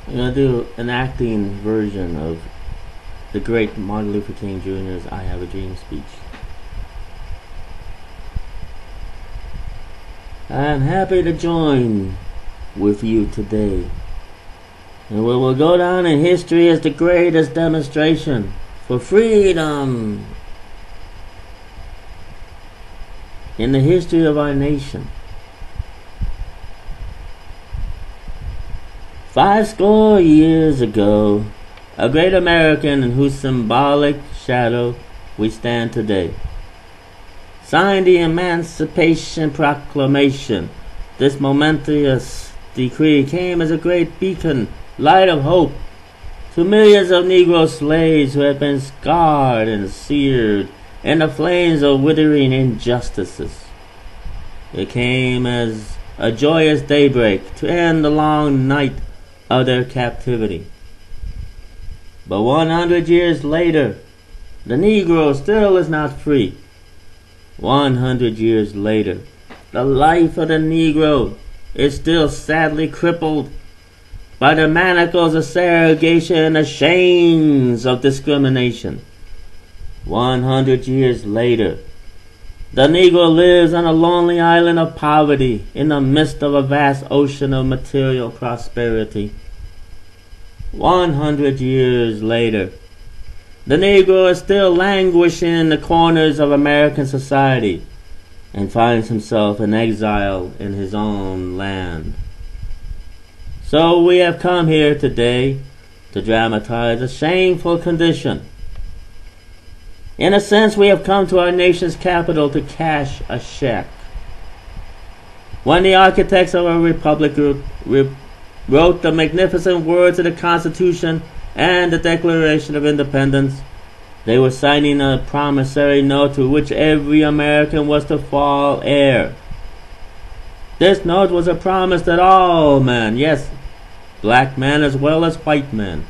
I'm gonna do an acting version of the great Martin Luther King Jr.'s "I Have a Dream" speech. I'm happy to join with you today, and what will go down in history as the greatest demonstration for freedom in the history of our nation. 50 years ago, a great American in whose symbolic shadow we stand today signed the Emancipation Proclamation. This momentous decree came as a great beacon, light of hope, to millions of Negro slaves who had been scarred and seared in the flames of withering injustices. It came as a joyous daybreak to end the long night of their captivity. But 100 years later, the Negro still is not free. 100 years later, the life of the Negro is still sadly crippled by the manacles of segregation and the chains of discrimination. 100 years later, the Negro lives on a lonely island of poverty in the midst of a vast ocean of material prosperity. 100 years later, the Negro is still languishing in the corners of American society and finds himself in exile in his own land. So we have come here today to dramatize a shameful condition. In a sense, we have come to our nation's capital to cash a check. When the architects of our republic wrote the magnificent words of the Constitution and the Declaration of Independence, they were signing a promissory note to which every American was to fall heir. This note was a promise that all men, yes, black men as well as white men,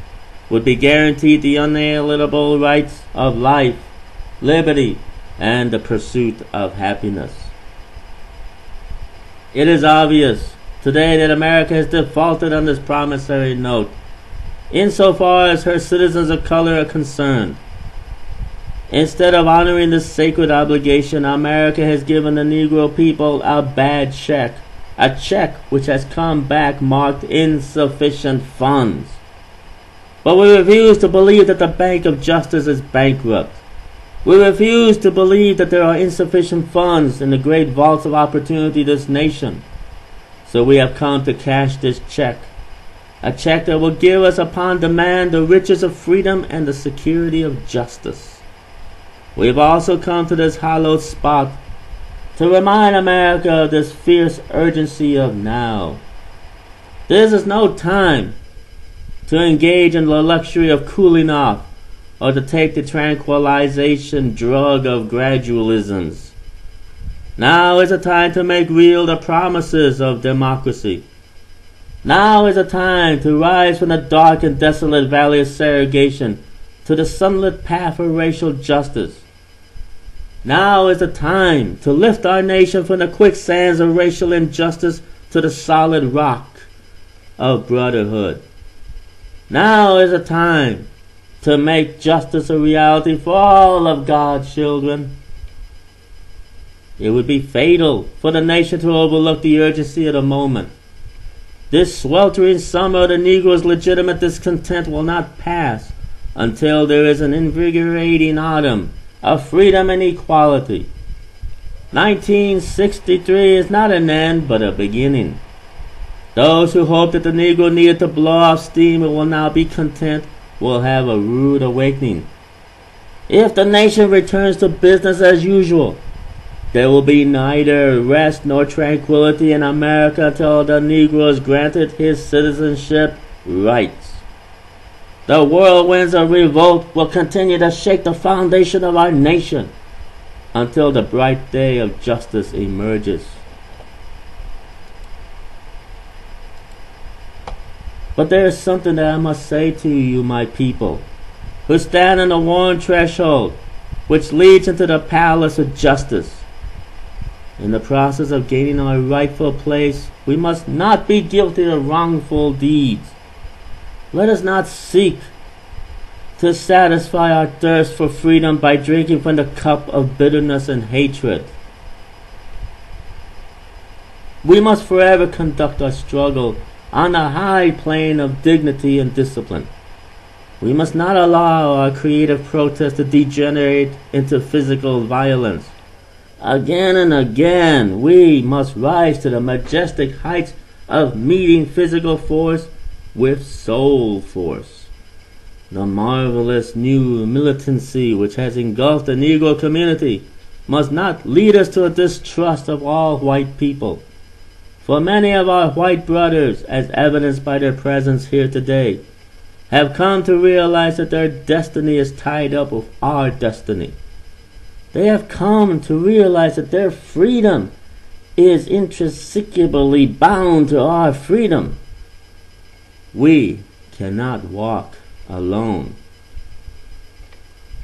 would be guaranteed the unalienable rights of life, liberty, and the pursuit of happiness. It is obvious today that America has defaulted on this promissory note insofar as her citizens of color are concerned. Instead of honoring this sacred obligation, America has given the Negro people a bad check, a check which has come back marked insufficient funds. But we refuse to believe that the Bank of Justice is bankrupt. We refuse to believe that there are insufficient funds in the great vaults of opportunity of this nation. So we have come to cash this check, a check that will give us upon demand the riches of freedom and the security of justice. We have also come to this hallowed spot to remind America of this fierce urgency of now. This is no time to engage in the luxury of cooling off or to take the tranquilization drug of gradualisms. Now is a time to make real the promises of democracy. Now is a time to rise from the dark and desolate valley of segregation to the sunlit path of racial justice. Now is the time to lift our nation from the quicksands of racial injustice to the solid rock of brotherhood. Now is the time to make justice a reality for all of God's children. It would be fatal for the nation to overlook the urgency of the moment. This sweltering summer of the Negro's legitimate discontent will not pass until there is an invigorating autumn of freedom and equality. 1963 is not an end but a beginning. Those who hoped that the Negro needed to blow off steam and will now be content will have a rude awakening. If the nation returns to business as usual, there will be neither rest nor tranquility in America until the Negro is granted his citizenship rights. The whirlwinds of revolt will continue to shake the foundation of our nation until the bright day of justice emerges. But there is something that I must say to you, my people, who stand on the worn threshold which leads into the palace of justice. In the process of gaining our rightful place, we must not be guilty of wrongful deeds. Let us not seek to satisfy our thirst for freedom by drinking from the cup of bitterness and hatred. We must forever conduct our struggle on a high plane of dignity and discipline. We must not allow our creative protest to degenerate into physical violence. Again and again, we must rise to the majestic heights of meeting physical force with soul force. The marvelous new militancy which has engulfed the Negro community must not lead us to a distrust of all white people. For many of our white brothers, as evidenced by their presence here today, have come to realize that their destiny is tied up with our destiny. They have come to realize that their freedom is intrinsically bound to our freedom. We cannot walk alone.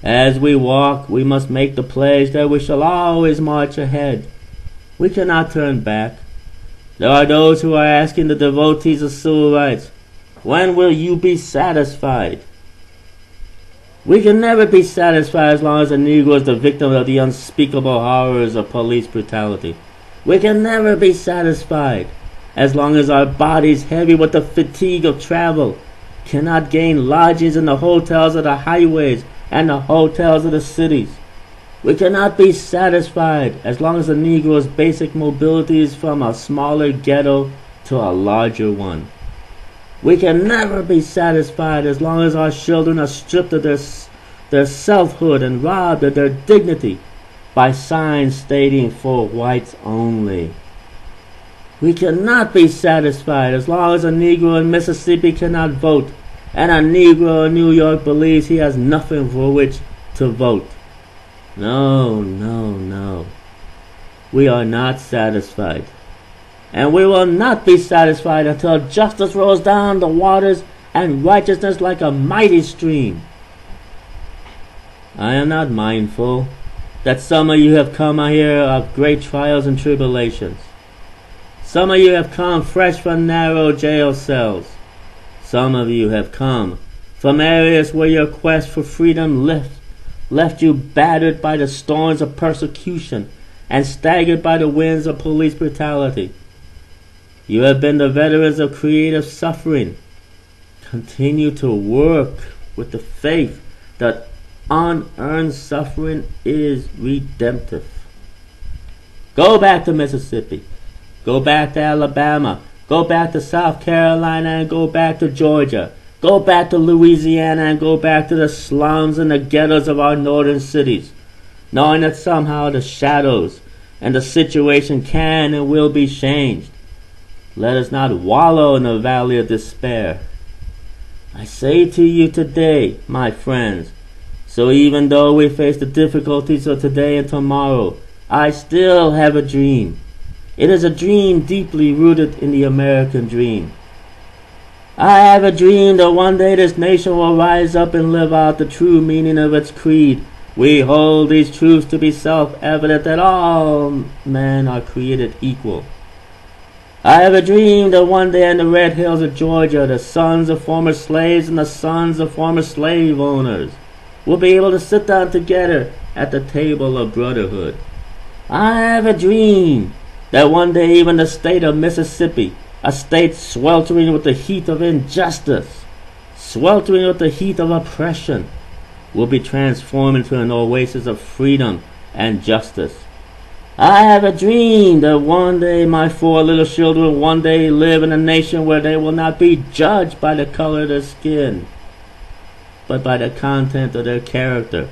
As we walk, we must make the pledge that we shall always march ahead. We cannot turn back. There are those who are asking the devotees of civil rights, when will you be satisfied? We can never be satisfied as long as the Negro is the victim of the unspeakable horrors of police brutality. We can never be satisfied as long as our bodies, heavy with the fatigue of travel, cannot gain lodgings in the hotels of the highways and the hotels of the cities. We cannot be satisfied as long as the Negro's basic mobility is from a smaller ghetto to a larger one. We can never be satisfied as long as our children are stripped of their selfhood and robbed of their dignity by signs stating "for whites only." We cannot be satisfied as long as a Negro in Mississippi cannot vote and a Negro in New York believes he has nothing for which to vote. No, no, no. We are not satisfied. And we will not be satisfied until justice rolls down the waters and righteousness like a mighty stream. I am not mindful that some of you have come here of great trials and tribulations. Some of you have come fresh from narrow jail cells. Some of you have come from areas where your quest for freedom left you battered by the storms of persecution and staggered by the winds of police brutality. You have been the veterans of creative suffering. Continue to work with the faith that unearned suffering is redemptive. Go back to Mississippi. Go back to Alabama. Go back to South Carolina and go back to Georgia. Go back to Louisiana and go back to the slums and the ghettos of our northern cities, knowing that somehow the shadows and the situation can and will be changed. Let us not wallow in the valley of despair. I say to you today, my friends, so even though we face the difficulties of today and tomorrow, I still have a dream. It is a dream deeply rooted in the American dream. I have a dream that one day this nation will rise up and live out the true meaning of its creed. We hold these truths to be self-evident that all men are created equal. I have a dream that one day in the red hills of Georgia, the sons of former slaves and the sons of former slave owners will be able to sit down together at the table of brotherhood. I have a dream that one day even the state of Mississippi, a state sweltering with the heat of injustice, sweltering with the heat of oppression, will be transformed into an oasis of freedom and justice. I have a dream that one day my 4 little children will one day live in a nation where they will not be judged by the color of their skin, but by the content of their character.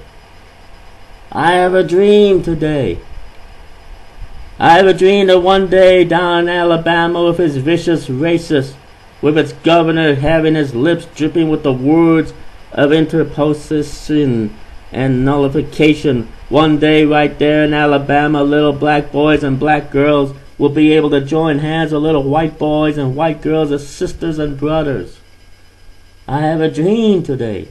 I have a dream today. I have a dream that one day down in Alabama with its vicious racists, with its governor having his lips dripping with the words of interposition and nullification, one day right there in Alabama, little black boys and black girls will be able to join hands with little white boys and white girls as sisters and brothers. I have a dream today.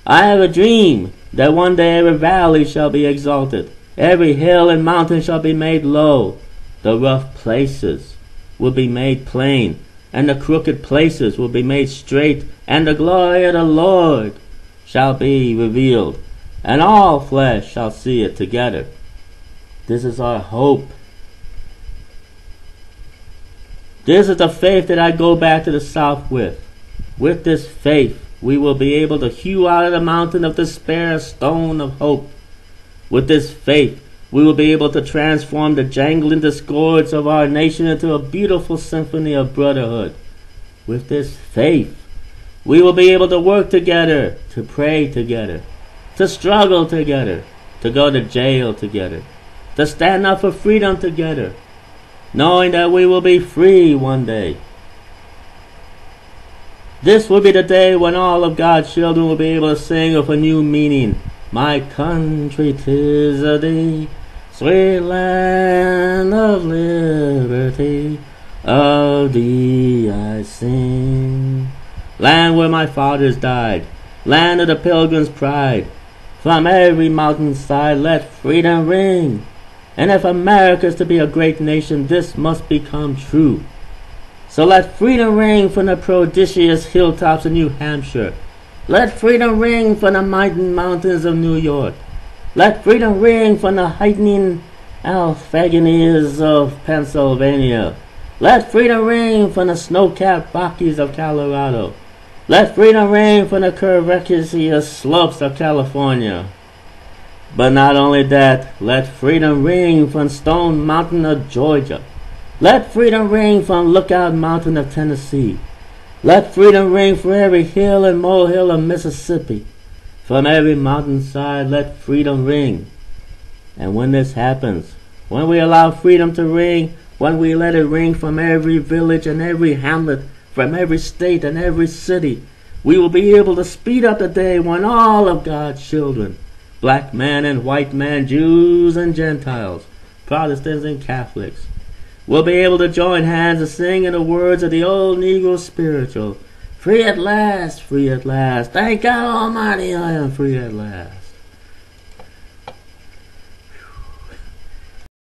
I have a dream that one day every valley shall be exalted. Every hill and mountain shall be made low. The rough places will be made plain, and the crooked places will be made straight, and the glory of the Lord shall be revealed, and all flesh shall see it together. This is our hope. This is the faith that I go back to the South with. With this faith, we will be able to hew out of the mountain of despair a stone of hope. With this faith, we will be able to transform the jangling discords of our nation into a beautiful symphony of brotherhood. With this faith, we will be able to work together, to pray together, to struggle together, to go to jail together, to stand up for freedom together, knowing that we will be free one day. This will be the day when all of God's children will be able to sing with a new meaning. My country, 'tis a day, sweet land of liberty, of thee I sing. Land where my fathers died, land of the pilgrim's pride. From every mountainside let freedom ring. And if America is to be a great nation, this must become true. So let freedom ring from the prodigious hilltops of New Hampshire. Let freedom ring from the mighty mountains of New York. Let freedom ring from the heightening Alleghenies of Pennsylvania. Let freedom ring from the snow-capped Rockies of Colorado. Let freedom ring from the curvaceous slopes of California. But not only that, let freedom ring from Stone Mountain of Georgia. Let freedom ring from Lookout Mountain of Tennessee. Let freedom ring for every hill and molehill of Mississippi. From every mountainside let freedom ring. And when this happens, when we allow freedom to ring, when we let it ring from every village and every hamlet, from every state and every city, we will be able to speed up the day when all of God's children, black man and white man, Jews and Gentiles, Protestants and Catholics, will be able to join hands and sing in the words of the old Negro spiritual, free at last, thank God Almighty, I am free at last.